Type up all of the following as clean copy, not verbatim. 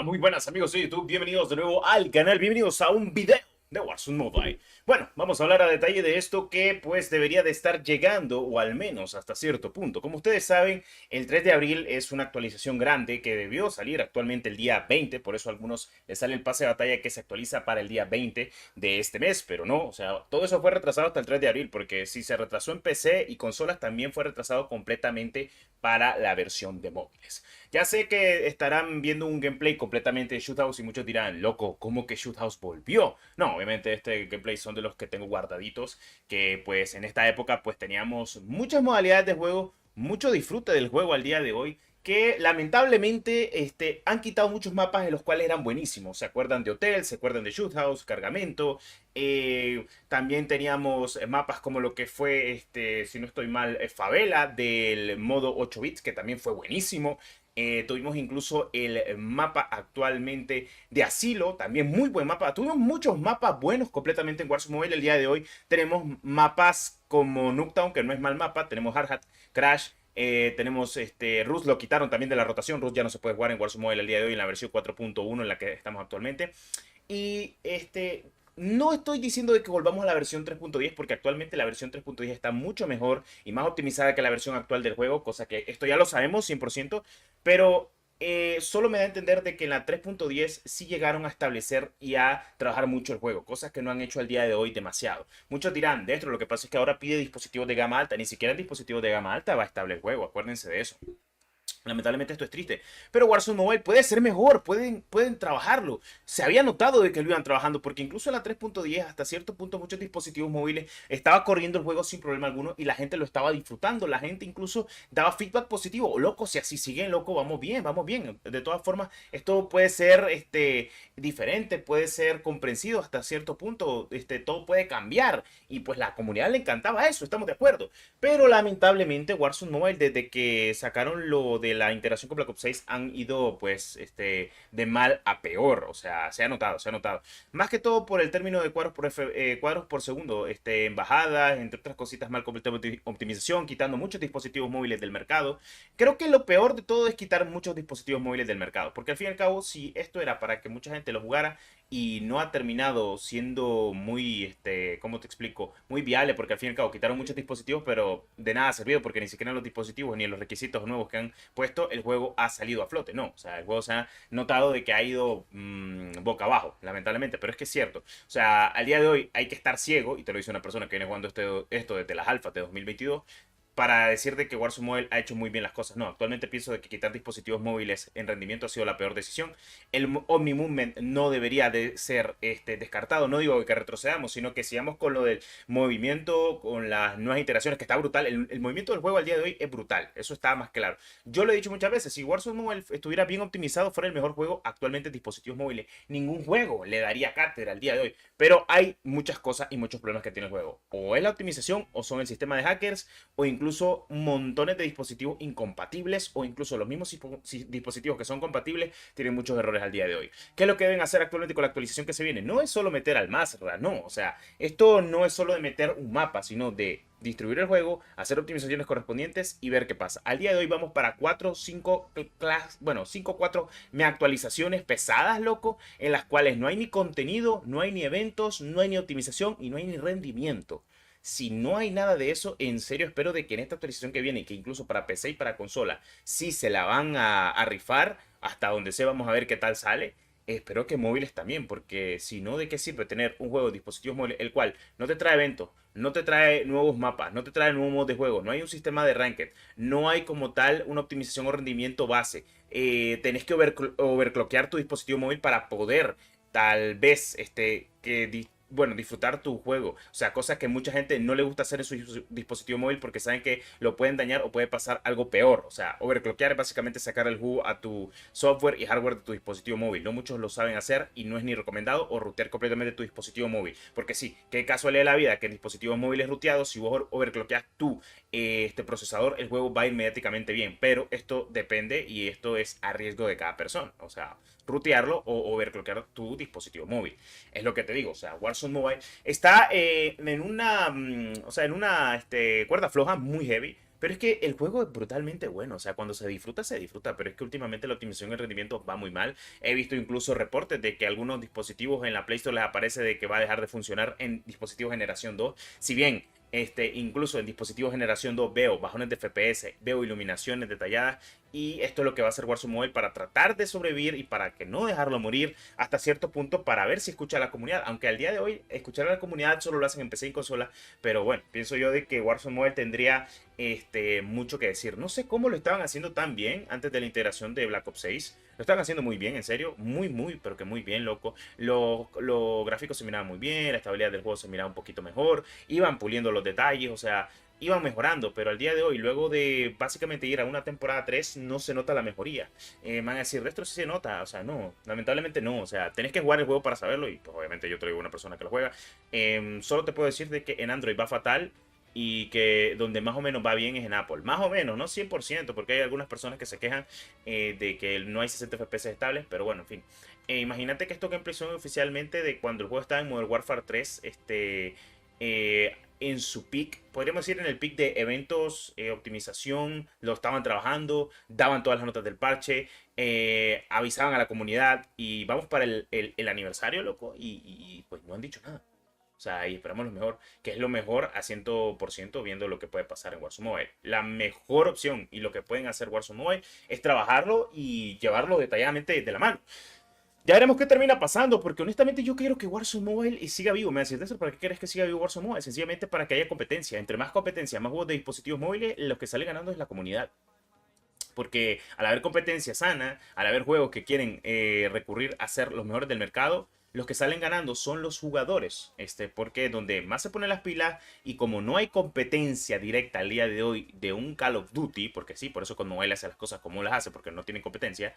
Muy buenas amigos de YouTube, bienvenidos de nuevo al canal, bienvenidos a un video de Warzone Mobile. Bueno, vamos a hablar a detalle de esto que pues debería de estar llegando, o al menos hasta cierto punto. Como ustedes saben, el 3 de abril es una actualización grande que debió salir actualmente el día 20, por eso a algunos les sale el pase de batalla que se actualiza para el día 20 de este mes, pero no, o sea, todo eso fue retrasado hasta el 3 de abril, porque si se retrasó en PC y consolas, también fue retrasado completamente para la versión de móviles. Ya sé que estarán viendo un gameplay completamente de Shoot House y muchos dirán, loco, ¿cómo que Shoot House volvió? No, obviamente este gameplay son de los que tengo guardaditos, que pues en esta época pues teníamos muchas modalidades de juego, mucho disfrute del juego al día de hoy, que lamentablemente han quitado muchos mapas en los cuales eran buenísimos. ¿Se acuerdan de Hotel? ¿Se acuerdan de Shoot House? Cargamento. También teníamos mapas como lo que fue, si no estoy mal, Favela del modo 8 bits, que también fue buenísimo. Tuvimos incluso el mapa actualmente de Asilo, también muy buen mapa. Tuvimos muchos mapas buenos completamente en Warzone Mobile el día de hoy. Tenemos mapas como Nuketown, que no es mal mapa. Tenemos Hard Hat, Crash. Tenemos Rust, lo quitaron también de la rotación. Rust ya no se puede jugar en Warzone Mobile el día de hoy en la versión 4.1 en la que estamos actualmente. Y no estoy diciendo de que volvamos a la versión 3.10 porque actualmente la versión 3.10 está mucho mejor y más optimizada que la versión actual del juego, cosa que esto ya lo sabemos 100%, pero solo me da a entender de que en la 3.10 sí llegaron a establecer y a trabajar mucho el juego, cosas que no han hecho al día de hoy demasiado. Muchos dirán, dentro lo que pasa es que ahora pide dispositivos de gama alta, ni siquiera en dispositivos de gama alta va estable el juego, acuérdense de eso. Lamentablemente esto es triste. Pero Warzone Mobile puede ser mejor, pueden trabajarlo. Se había notado de que lo iban trabajando, porque incluso en la 3.10 hasta cierto punto muchos dispositivos móviles estaba corriendo el juego sin problema alguno y la gente lo estaba disfrutando. La gente incluso daba feedback positivo. Oh, loco, si así siguen, loco, vamos bien, vamos bien. De todas formas, esto puede ser diferente, puede ser comprensido hasta cierto punto. Todo puede cambiar. Y pues la comunidad le encantaba eso, estamos de acuerdo. Pero lamentablemente Warzone Mobile, desde que sacaron lo de la integración con Black Ops 6, han ido pues de mal a peor. O sea, se ha notado, se ha notado. Más que todo por el término de cuadros por segundo, embajadas, entre otras cositas mal con el tema de optimización, quitando muchos dispositivos móviles del mercado. Creo que lo peor de todo es quitar muchos dispositivos móviles del mercado. Porque al fin y al cabo, si esto era para que mucha gente lo jugara, y no ha terminado siendo muy, ¿cómo te explico? Muy viable, porque al fin y al cabo quitaron muchos dispositivos, pero de nada ha servido, porque ni siquiera en los dispositivos ni en los requisitos nuevos que han puesto, el juego ha salido a flote. No, o sea, el juego se ha notado de que ha ido boca abajo, lamentablemente, pero es que es cierto. O sea, al día de hoy hay que estar ciego, y te lo dice una persona que viene jugando esto desde las alfas de 2022, para decir de que Warzone Mobile ha hecho muy bien las cosas. No, actualmente pienso de que quitar dispositivos móviles en rendimiento ha sido la peor decisión. El Omni Movement no debería de ser descartado. No digo que retrocedamos, sino que sigamos con lo del movimiento, con las nuevas iteraciones, que está brutal. El movimiento del juego al día de hoy es brutal. Eso está más claro. Yo lo he dicho muchas veces, si Warzone Mobile estuviera bien optimizado, fuera el mejor juego actualmente en dispositivos móviles. Ningún juego le daría cátedra al día de hoy. Pero hay muchas cosas y muchos problemas que tiene el juego. O es la optimización, o son el sistema de hackers, o incluso montones de dispositivos incompatibles, o incluso los mismos dispositivos que son compatibles tienen muchos errores al día de hoy. ¿Qué es lo que deben hacer actualmente con la actualización que se viene? No es solo meter al Mazra, no, o sea, esto no es solo de meter un mapa, sino de distribuir el juego, hacer optimizaciones correspondientes y ver qué pasa. Al día de hoy vamos para 4, 5, bueno, 5, 4 actualizaciones pesadas, loco, en las cuales no hay ni contenido, no hay ni eventos, no hay ni optimización y no hay ni rendimiento. Si no hay nada de eso, en serio espero de que en esta actualización que viene, que incluso para PC y para consola, sí se la van a rifar, hasta donde se vamos a ver qué tal sale. Espero que móviles también, porque si no, ¿de qué sirve tener un juego de dispositivos móviles, el cual no te trae eventos, no te trae nuevos mapas, no te trae nuevos modos de juego, no hay un sistema de ranked, no hay como tal una optimización o rendimiento base? Tenés que overclockear tu dispositivo móvil para poder tal vez bueno, disfrutar tu juego. O sea, cosas que mucha gente no le gusta hacer en su dispositivo móvil porque saben que lo pueden dañar o puede pasar algo peor. O sea, overclockear es básicamente sacar el jugo a tu software y hardware de tu dispositivo móvil. No muchos lo saben hacer y no es ni recomendado, o rutear completamente tu dispositivo móvil. Porque sí, qué casualidad de la vida que en dispositivos móviles ruteados, si vos overclockeas tu procesador, el juego va inmediatamente bien. Pero esto depende y esto es a riesgo de cada persona. O sea, rutearlo o overclockear tu dispositivo móvil. Es lo que te digo, o sea, Warzone Mobile está en una, o sea, en una cuerda floja muy heavy, Pero es que el juego es brutalmente bueno, o sea, cuando se disfruta, pero es que últimamente la optimización y el rendimiento va muy mal. He visto incluso reportes de que algunos dispositivos en la Play Store les aparece de que va a dejar de funcionar en dispositivos generación 2. Si bien incluso en dispositivos generación 2 veo bajones de FPS, veo iluminaciones detalladas y esto es lo que va a hacer Warzone Mobile para tratar de sobrevivir y para que no dejarlo morir hasta cierto punto para ver si escucha a la comunidad. Aunque al día de hoy escuchar a la comunidad solo lo hacen en PC y consola, pero bueno, pienso yo de que Warzone Mobile tendría mucho que decir. No sé cómo lo estaban haciendo tan bien antes de la integración de Black Ops 6. Lo estaban haciendo muy bien, en serio. Muy, pero que muy bien, loco. Los gráficos se miraban muy bien, la estabilidad del juego se miraba un poquito mejor. Iban puliendo los detalles, o sea, iban mejorando. Pero al día de hoy, luego de básicamente ir a una temporada 3 no se nota la mejoría. Van a decir, esto sí se nota. O sea, no, lamentablemente no. O sea, tenés que jugar el juego para saberlo. Y pues obviamente yo traigo una persona que lo juega. Solo te puedo decir de que en Android va fatal y que donde más o menos va bien es en Apple. Más o menos, no 100%, porque hay algunas personas que se quejan de que no hay 60 FPS estables, pero bueno, en fin. Imagínate que esto que empezó oficialmente de cuando el juego estaba en Modern Warfare 3, en su peak, podríamos decir en el peak de eventos, optimización, lo estaban trabajando, daban todas las notas del parche, avisaban a la comunidad y vamos para el aniversario, loco, pues no han dicho nada. O sea, y esperamos lo mejor, que es lo mejor a 100% viendo lo que puede pasar en Warzone Mobile. La mejor opción y lo que pueden hacer Warzone Mobile es trabajarlo y llevarlo detalladamente de la mano. Ya veremos qué termina pasando, porque honestamente yo quiero que Warzone Mobile siga vivo. Me decís, ¿para qué quieres que siga vivo Warzone Mobile? Sencillamente para que haya competencia. Entre más competencia, más juegos de dispositivos móviles, lo que sale ganando es la comunidad. Porque al haber competencia sana, al haber juegos que quieren recurrir a ser los mejores del mercado, los que salen ganando son los jugadores. Porque donde más se ponen las pilas y como no hay competencia directa al día de hoy de un Call of Duty, porque sí, por eso cuando él hace las cosas como las hace, porque no tienen competencia,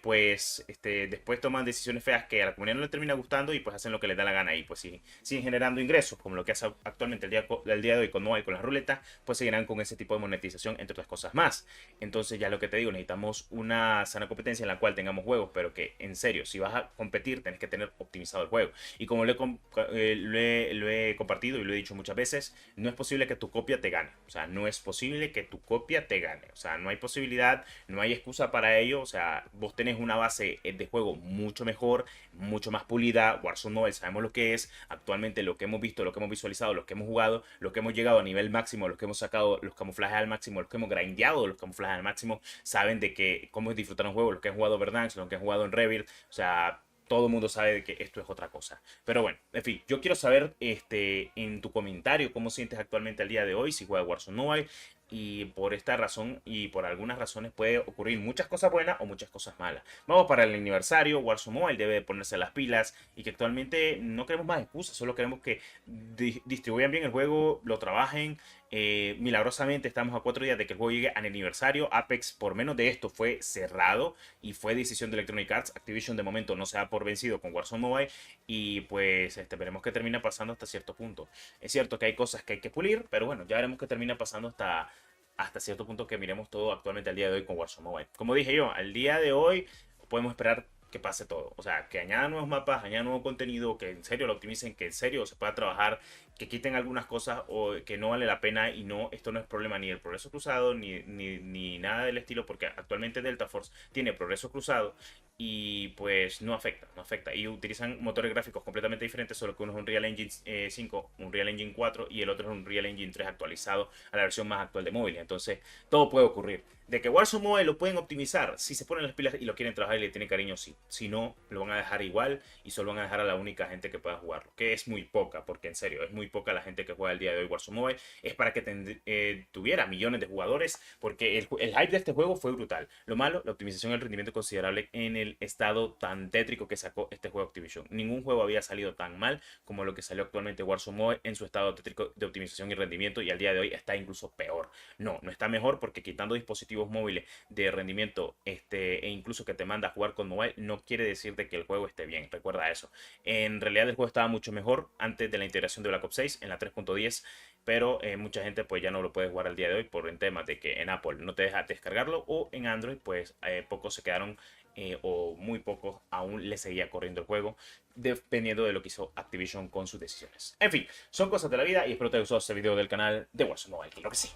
pues después toman decisiones feas que a la comunidad no le termina gustando y pues hacen lo que les da la gana y pues sí, siguen generando ingresos, como lo que hace actualmente el día de hoy con Mobile, con las ruletas, pues seguirán con ese tipo de monetización, entre otras cosas más. Entonces ya lo que te digo, necesitamos una sana competencia en la cual tengamos juegos, pero que en serio, si vas a competir, tenés que tener optimizado el juego. Y como lo he compartido y lo he dicho muchas veces, no es posible que tu copia te gane. O sea, no es posible que tu copia te gane. O sea, no hay posibilidad, no hay excusa para ello. O sea, vos tenés una base de juego mucho mejor, mucho más pulida. Warzone Mobile sabemos lo que es. Actualmente lo que hemos visto, lo que hemos visualizado, lo que hemos jugado, lo que hemos llegado a nivel máximo, lo que hemos sacado los camuflajes al máximo, lo que hemos grindeado los camuflajes al máximo, saben de que cómo es disfrutar un juego, los que han jugado Verdansk, los que han jugado en Rebuild, o sea, todo el mundo sabe de que esto es otra cosa. Pero bueno, en fin, yo quiero saber en tu comentario cómo sientes actualmente al día de hoy, si juegas Warzone Mobile. Y por esta razón y por algunas razones puede ocurrir muchas cosas buenas o muchas cosas malas. Vamos para el aniversario, Warzone Mobile debe ponerse las pilas y que actualmente no queremos más excusas, solo queremos que distribuyan bien el juego, lo trabajen. Milagrosamente estamos a 4 días de que el juego llegue al aniversario. Apex por menos de esto fue cerrado y fue decisión de Electronic Arts. Activision de momento no se da por vencido con Warzone Mobile y pues veremos qué termina pasando hasta cierto punto. Es cierto que hay cosas que hay que pulir, pero bueno, ya veremos qué termina pasando hasta cierto punto que miremos todo actualmente al día de hoy con Warzone Mobile. Como dije yo, al día de hoy podemos esperar que pase todo. O sea, que añadan nuevos mapas, añadan nuevo contenido, que en serio lo optimicen, que en serio se pueda trabajar, que quiten algunas cosas o que no vale la pena y no, esto no es problema ni del progreso cruzado ni nada del estilo, porque actualmente Delta Force tiene progreso cruzado y pues no afecta, no afecta. Y utilizan motores gráficos completamente diferentes, solo que uno es un Real Engine 5, un Real Engine 4 y el otro es un Real Engine 3 actualizado a la versión más actual de móvil. Entonces, todo puede ocurrir. De que Warzone Mobile lo pueden optimizar, si se ponen las pilas y lo quieren trabajar y le tienen cariño, sí. Si no, lo van a dejar igual y solo van a dejar a la única gente que pueda jugarlo. Que es muy poca, porque en serio, es muy poca la gente que juega el día de hoy Warzone Mobile. Es para que tuviera millones de jugadores, porque el hype de este juego fue brutal. Lo malo, la optimización y el rendimiento considerable en el estado tan tétrico que sacó este juego Activision. Ningún juego había salido tan mal como lo que salió actualmente Warzone Mobile en su estado tétrico de optimización y rendimiento, y al día de hoy está incluso peor. No, no está mejor porque quitando dispositivos móviles de rendimiento e incluso que te manda a jugar con mobile, no quiere decir de que el juego esté bien. Recuerda eso. En realidad el juego estaba mucho mejor antes de la integración de Black Ops 6 en la 3.10, pero mucha gente pues ya no lo puede jugar al día de hoy por en temas de que en Apple no te deja descargarlo o en Android pues pocos se quedaron o muy pocos aún le seguía corriendo el juego, dependiendo de lo que hizo Activision con sus decisiones. En fin, son cosas de la vida y espero te haya gustado este video del canal de Warzone Mobile, claro que sí.